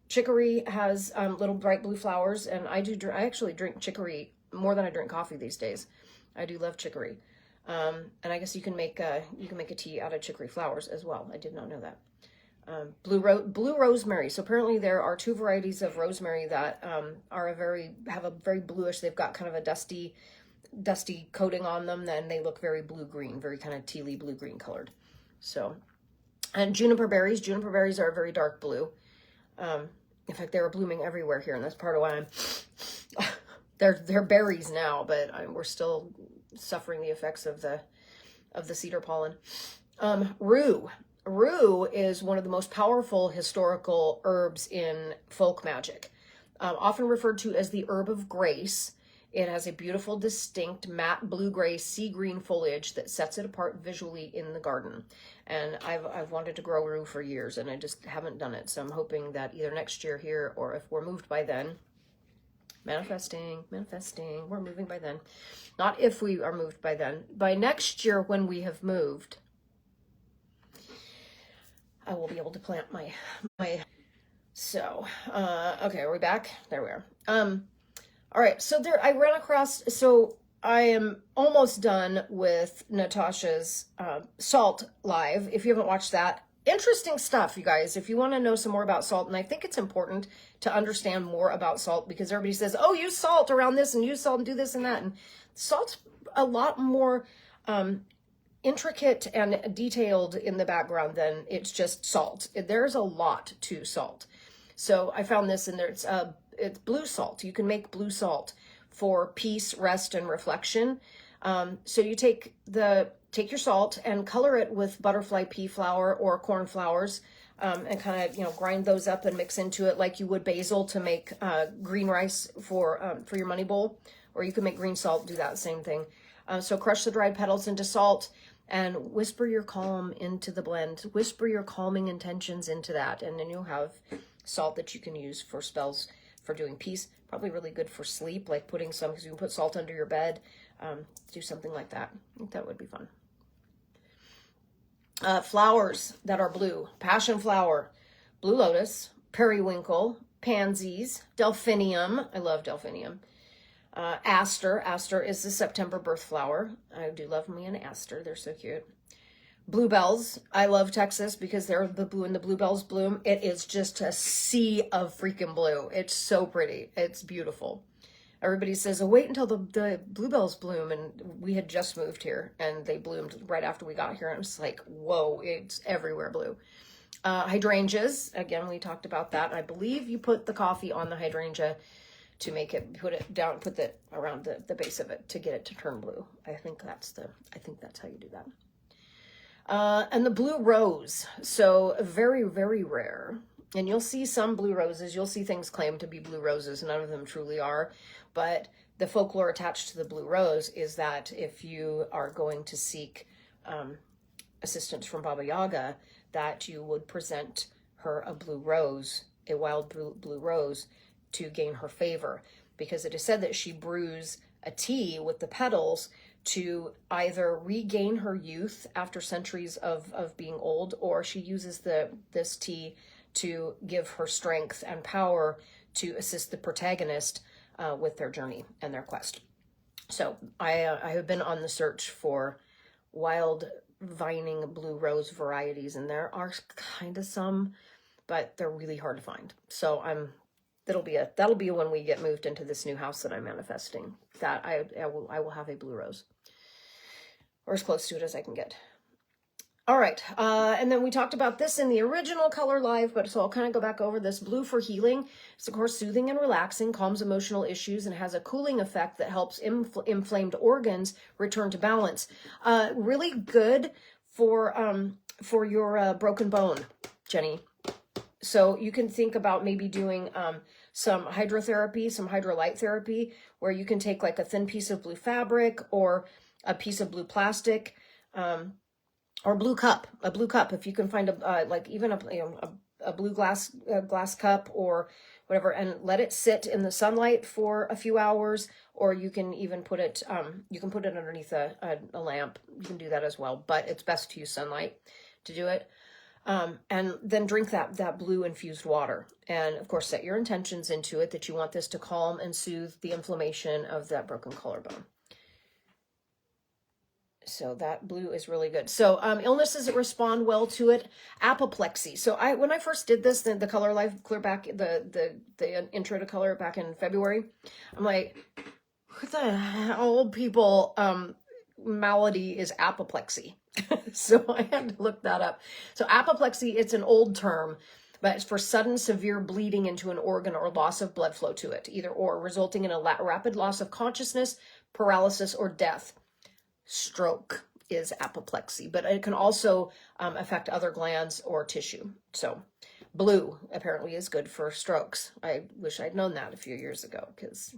Chicory has little bright blue flowers, and I actually drink chicory more than I drink coffee these days. I do love chicory. And I guess you can make a tea out of chicory flowers as well. I did not know that. Blue rosemary. So apparently there are two varieties of rosemary that have a very bluish. They've got kind of a dusty coating on them. Then they look very blue-green, very kind of tealy blue-green colored. So, and juniper berries. Juniper berries are very dark blue. In fact, they were blooming everywhere here, and that's part of why they're berries now, but we're still suffering the effects of the cedar pollen. Rue. Rue is one of the most powerful historical herbs in folk magic. Often referred to as the herb of grace. It has a beautiful, distinct, matte blue-gray, sea-green foliage that sets it apart visually in the garden. And I've wanted to grow rue for years, and I just haven't done it. So I'm hoping that either next year here, or if we're moved by then, manifesting, we're moving by then. Not if we are moved by then. By next year, when we have moved, I will be able to plant my. So, okay, are we back? There we are. All right, so I ran across, so I am almost done with Natasha's Salt Live. If you haven't watched that, interesting stuff, you guys, if you want to know some more about salt. And I think it's important to understand more about salt, because everybody says, oh, use salt around this and use salt and do this and that. And salt's a lot more intricate and detailed in the background than it's just salt. There's a lot to salt. So I found this in there. It's blue salt. You can make blue salt for peace, rest, and reflection. So you take your salt and color it with butterfly pea flour or corn flours, and kind of, grind those up and mix into it like you would basil to make green rice for your money bowl, or you can make green salt, do that same thing. So crush the dried petals into salt and whisper your calm into the blend. Whisper your calming intentions into that, and then you'll have salt that you can use for spells, for doing peace. Probably really good for sleep, like putting some, because you can put salt under your bed. Do something like that. I think that would be fun. Flowers that are blue: passion flower, blue lotus, periwinkle, pansies, delphinium. I love delphinium. Aster. Aster is the September birth flower. I do love me an aster. They're so cute. Bluebells. I love Texas because they're the blue, and the bluebells bloom. It is just a sea of freaking blue. It's so pretty. It's beautiful. Everybody says, oh, wait until the bluebells bloom. And we had just moved here and they bloomed right after we got here. And it was like, whoa, it's everywhere blue. Hydrangeas. Again, we talked about that. I believe you put the coffee on the hydrangea to make it, put it down, put it around the base of it to get it to turn blue. I think that's how you do that. And the blue rose. So very, very rare. And you'll see some blue roses. You'll see things claimed to be blue roses. None of them truly are. But the folklore attached to the blue rose is that if you are going to seek assistance from Baba Yaga, that you would present her a blue rose, a wild blue rose, to gain her favor. Because it is said that she brews a tea with the petals to either regain her youth after centuries of being old, or she uses this tea to give her strength and power to assist the protagonist with their journey and their quest. So I have been on the search for wild vining blue rose varieties, and there are kind of some, but they're really hard to find. So that'll be when we get moved into this new house that I'm manifesting, that I will have a blue rose, or as close to it as I can get. All right, and then we talked about this in the original Color Live, but so I'll kind of go back over this. Blue for healing. It's, of course, soothing and relaxing, calms emotional issues, and has a cooling effect that helps inflamed organs return to balance. Really good for your broken bone, Jenny. So you can think about maybe doing some hydrotherapy, some hydrolyte therapy, where you can take like a thin piece of blue fabric or a piece of blue plastic, or a blue cup, if you can find a blue glass cup or whatever, and let it sit in the sunlight for a few hours, or you can even put it underneath a lamp. You can do that as well, but it's best to use sunlight to do it. And then drink that blue infused water. And of course, set your intentions into it that you want this to calm and soothe the inflammation of that broken collarbone. So that blue is really good. So illnesses that respond well to it, apoplexy. So when I first did this, the Color Live clear back, the intro to color back in February, I'm like, what the hell, people, malady is apoplexy. So I had to look that up. So apoplexy, it's an old term, but it's for sudden severe bleeding into an organ or loss of blood flow to it, either or, resulting in a rapid loss of consciousness, paralysis, or death. Stroke is apoplexy, but it can also affect other glands or tissue. So blue apparently is good for strokes. I wish I'd known that a few years ago, because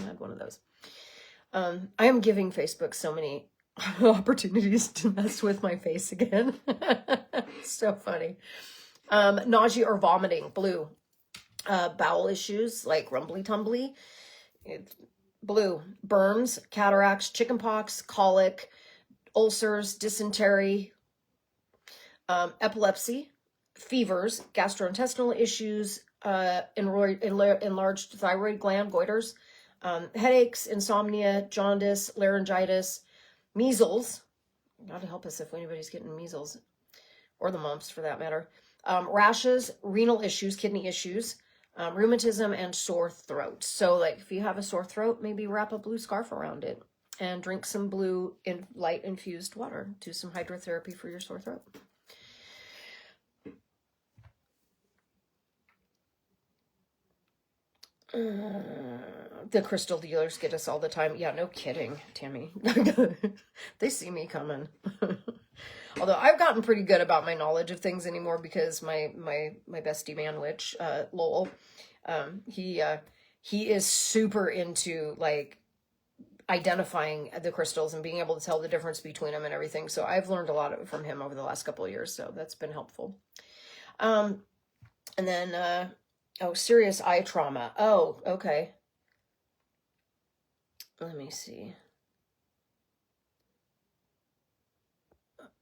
I had one of those. I am giving Facebook so many opportunities to mess with my face again. So funny. Nausea or vomiting, blue. Bowel issues like rumbly tumbly, blue. Burns, cataracts, chickenpox, colic, ulcers, dysentery, epilepsy, fevers, gastrointestinal issues, enlarged thyroid gland, goiters, headaches, insomnia, jaundice, laryngitis, measles. God help us if anybody's getting measles, or the mumps for that matter. Rashes, renal issues, kidney issues, rheumatism, and sore throat. So like if you have a sore throat, maybe wrap a blue scarf around it and drink some blue in light infused water. Do some hydrotherapy for your sore throat. The crystal dealers get us all the time. Yeah, no kidding, Tammy. They see me coming. Although I've gotten pretty good about my knowledge of things anymore because my bestie man witch, Lowell, he is super into like identifying the crystals and being able to tell the difference between them and everything. So I've learned a lot from him over the last couple of years. So that's been helpful. And then, oh, serious eye trauma. Oh, okay. Let me see.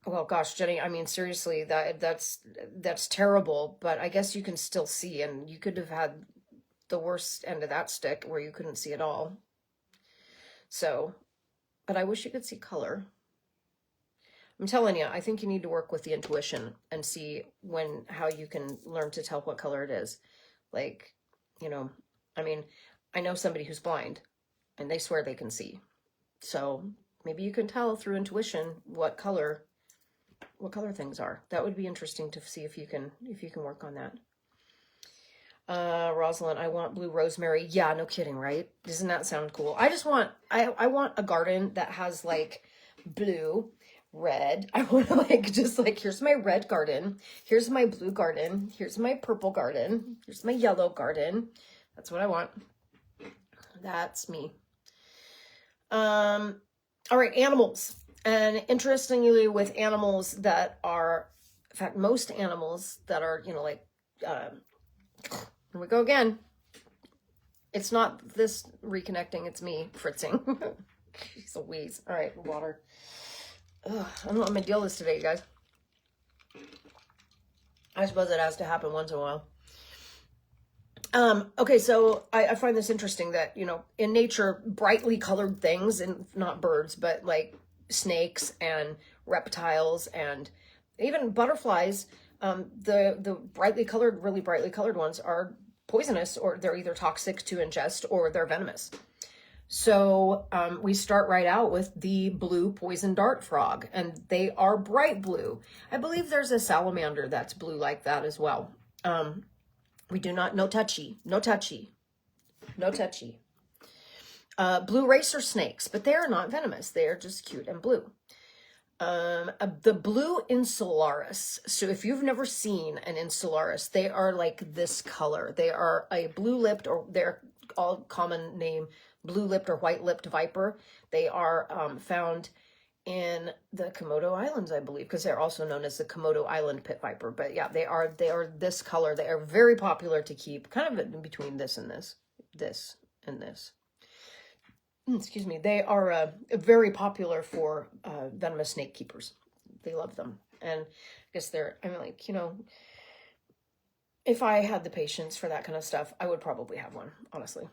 Well, gosh, Jenny, I mean, seriously, that's terrible, but I guess you can still see, and you could have had the worst end of that stick where you couldn't see at all. So, but I wish you could see color. I'm telling you, I think you need to work with the intuition and see how you can learn to tell what color it is. Like, you know, I mean, I know somebody who's blind and they swear they can see. So maybe you can tell through intuition what color things are. That would be interesting to see if you can work on that. Rosalind, I want blue rosemary. Yeah, no kidding, right? Doesn't that sound cool? I want a garden that has like blue, red. I want to like, just like, here's my red garden. Here's my blue garden. Here's my purple garden. Here's my yellow garden. That's what I want. That's me. All right, animals. And interestingly, with animals that are, in fact, most animals that are, you know, like, here we go again. It's not this reconnecting, it's me fritzing. She's a wheeze. All right, water. Ugh, I don't know what I'm gonna deal with this today, you guys. I suppose it has to happen once in a while. Okay, so I find this interesting that, you know, in nature, brightly colored things, and not birds, but like snakes and reptiles and even butterflies, the really brightly colored ones are poisonous, or they're either toxic to ingest or they're venomous. So we start right out with the blue poison dart frog, and they are bright blue. I believe there's a salamander that's blue like that as well. We do not, no touchy. Blue racer snakes, but they are not venomous. They are just cute and blue. The blue insularis. So if you've never seen an insularis, they are like this color. They are a blue-lipped, or their all common name, blue-lipped or white-lipped viper. They are found in the Komodo Islands, I believe, because they're also known as the Komodo Island pit viper. But yeah, they are this color. They are very popular to keep, kind of in between this and this, this and this. Excuse me. They are very popular for venomous snake keepers. They love them. And I guess I mean, like, you know, if I had the patience for that kind of stuff, I would probably have one, honestly.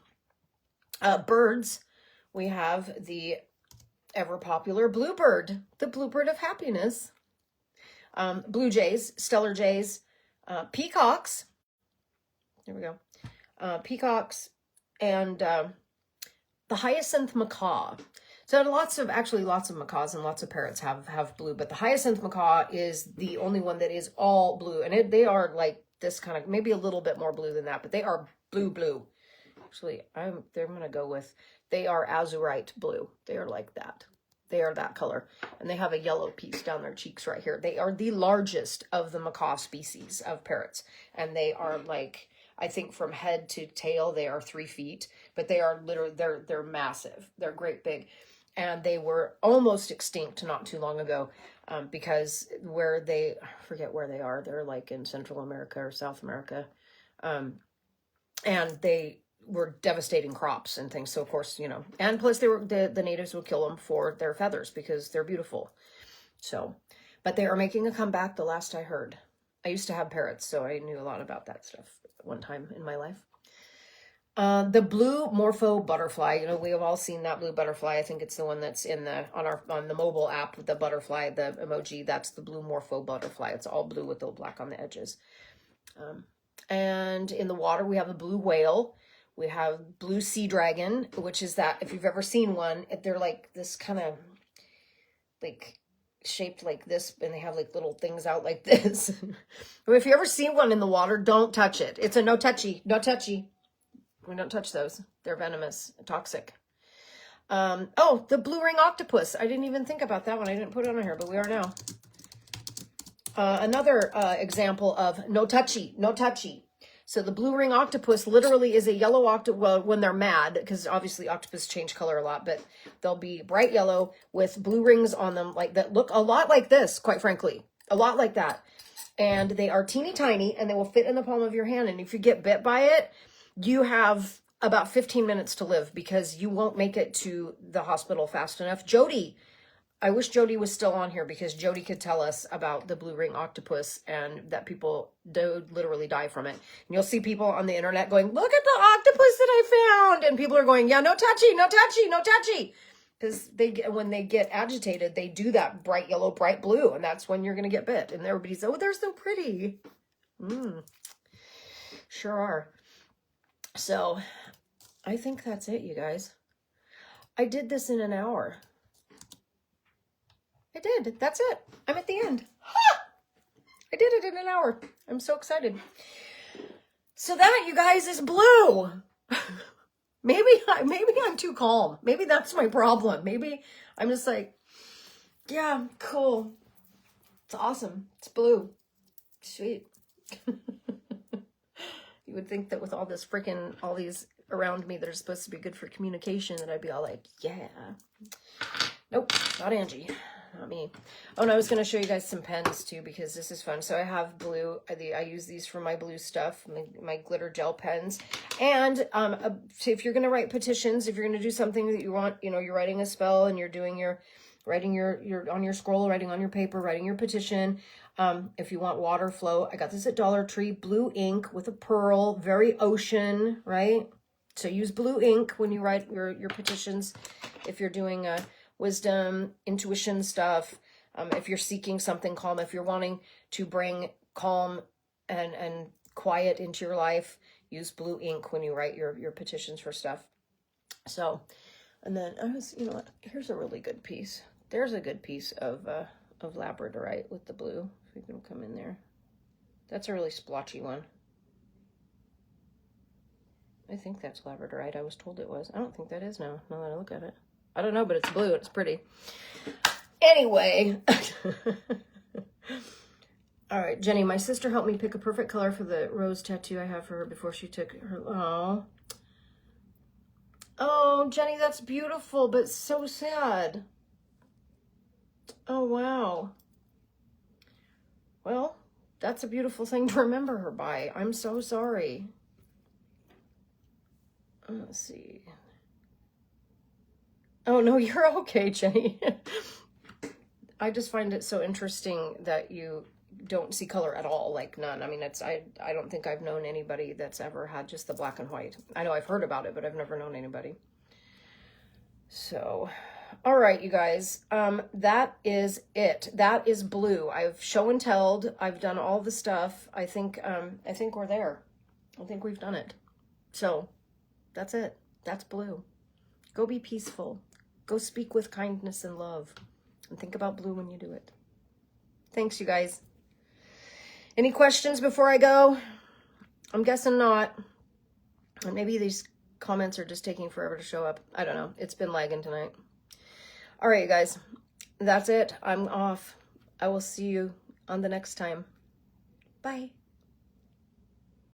Birds, we have the ever popular bluebird, the bluebird of happiness. Blue jays, stellar jays, peacocks. There we go. Peacocks and the hyacinth macaw. So lots of macaws and lots of parrots have blue, but the hyacinth macaw is the only one that is all blue, and they are like this kind of, maybe a little bit more blue than that, but they are blue. Actually, they're gonna go with, they are azurite blue. They are like that. They are that color, and they have a yellow piece down their cheeks right here. They are the largest of the macaw species of parrots, and they are like, I think from head to tail, they are 3 feet, but they are literally, they're massive. They're great big. And they were almost extinct not too long ago, because I forget where they are. They're like in Central America or South America. And they were devastating crops and things. So of course, you know, and plus the natives would kill them for their feathers because they're beautiful. So, but they are making a comeback, the last I heard. I used to have parrots, so I knew a lot about that stuff one time in my life. The blue Morpho butterfly, you know, we have all seen that blue butterfly. I think it's the one that's in the, on the mobile app with the butterfly, the emoji. That's the blue Morpho butterfly. It's all blue with the black on the edges. And in the water, we have the blue whale. We have blue sea dragon, which is that, if you've ever seen one, they're like this kind of like shaped like this, and they have like little things out like this. If you ever see one in the water, don't touch it. It's a no touchy, no touchy. We don't touch those. They're venomous, toxic. Oh, the blue ring octopus. I didn't even think about that one. I didn't put it on here, but we are now. Another example of no touchy, no touchy. So the blue ring octopus literally is a yellow octopus, well, when they're mad, because obviously octopus change color a lot, but they'll be bright yellow with blue rings on them like that look a lot like this, quite frankly. A lot like that. And they are teeny tiny, and they will fit in the palm of your hand. And if you get bit by it, you have about 15 minutes to live, because you won't make it to the hospital fast enough. Jody, I wish Jody was still on here, because Jody could tell us about the blue ring octopus, and that people do literally die from it. And you'll see people on the internet going, look at the octopus that I found. And people are going, yeah, no touchy, no touchy, no touchy. Because when they get agitated, they do that bright yellow, bright blue. And that's when you're going to get bit. And everybody's, oh, they're so pretty. Sure are. So I think that's it, you guys. I did this in an hour. I did. That's it. I'm at the end. Ha! I did it in an hour. I'm so excited. So that, you guys, is blue. Maybe I'm too calm. Maybe that's my problem. Maybe I'm just like, yeah, cool. It's awesome. It's blue. Sweet. You would think that with all this freaking, all these around me that are supposed to be good for communication, that I'd be all like, yeah. Nope, not Angie. Not me. Oh, and I was going to show you guys some pens too, because this is fun. So I have blue. I use these for my blue stuff, my glitter gel pens. And if you're going to write petitions, if you're going to do something that you want, you know, you're writing a spell and you're doing you're on your scroll, writing on your paper, writing your petition. If you want water flow, I got this at Dollar Tree, blue ink with a pearl, very ocean, right? So use blue ink when you write your petitions. If you're doing a wisdom, intuition stuff, if you're seeking something calm, if you're wanting to bring calm and quiet into your life, use blue ink when you write your petitions for stuff. So, and then you know what? Here's a really good piece. There's a good piece of labradorite with the blue. If we can come in there, that's a really splotchy one. I think that's labradorite. I was told it was. I don't think that is now that I look at it. I don't know, but it's blue. It's pretty. Anyway. All right, Jenny, my sister helped me pick a perfect color for the rose tattoo I have for her before she took her. Oh, Jenny, that's beautiful, but so sad. Oh, wow. Well, that's a beautiful thing to remember her by. I'm so sorry. Let's see. Oh, no, you're okay, Jenny. I just find it so interesting that you don't see color at all, like none. I mean, I don't think I've known anybody that's ever had just the black and white. I know I've heard about it, but I've never known anybody. So, all right, you guys, that is it. That is blue. I've show and telled. I've done all the stuff. I think we're there. I think we've done it. So that's it. That's blue. Go be peaceful. Go speak with kindness and love. And think about blue when you do it. Thanks, you guys. Any questions before I go? I'm guessing not. And maybe these comments are just taking forever to show up. I don't know. It's been lagging tonight. All right, you guys. That's it. I'm off. I will see you on the next time. Bye.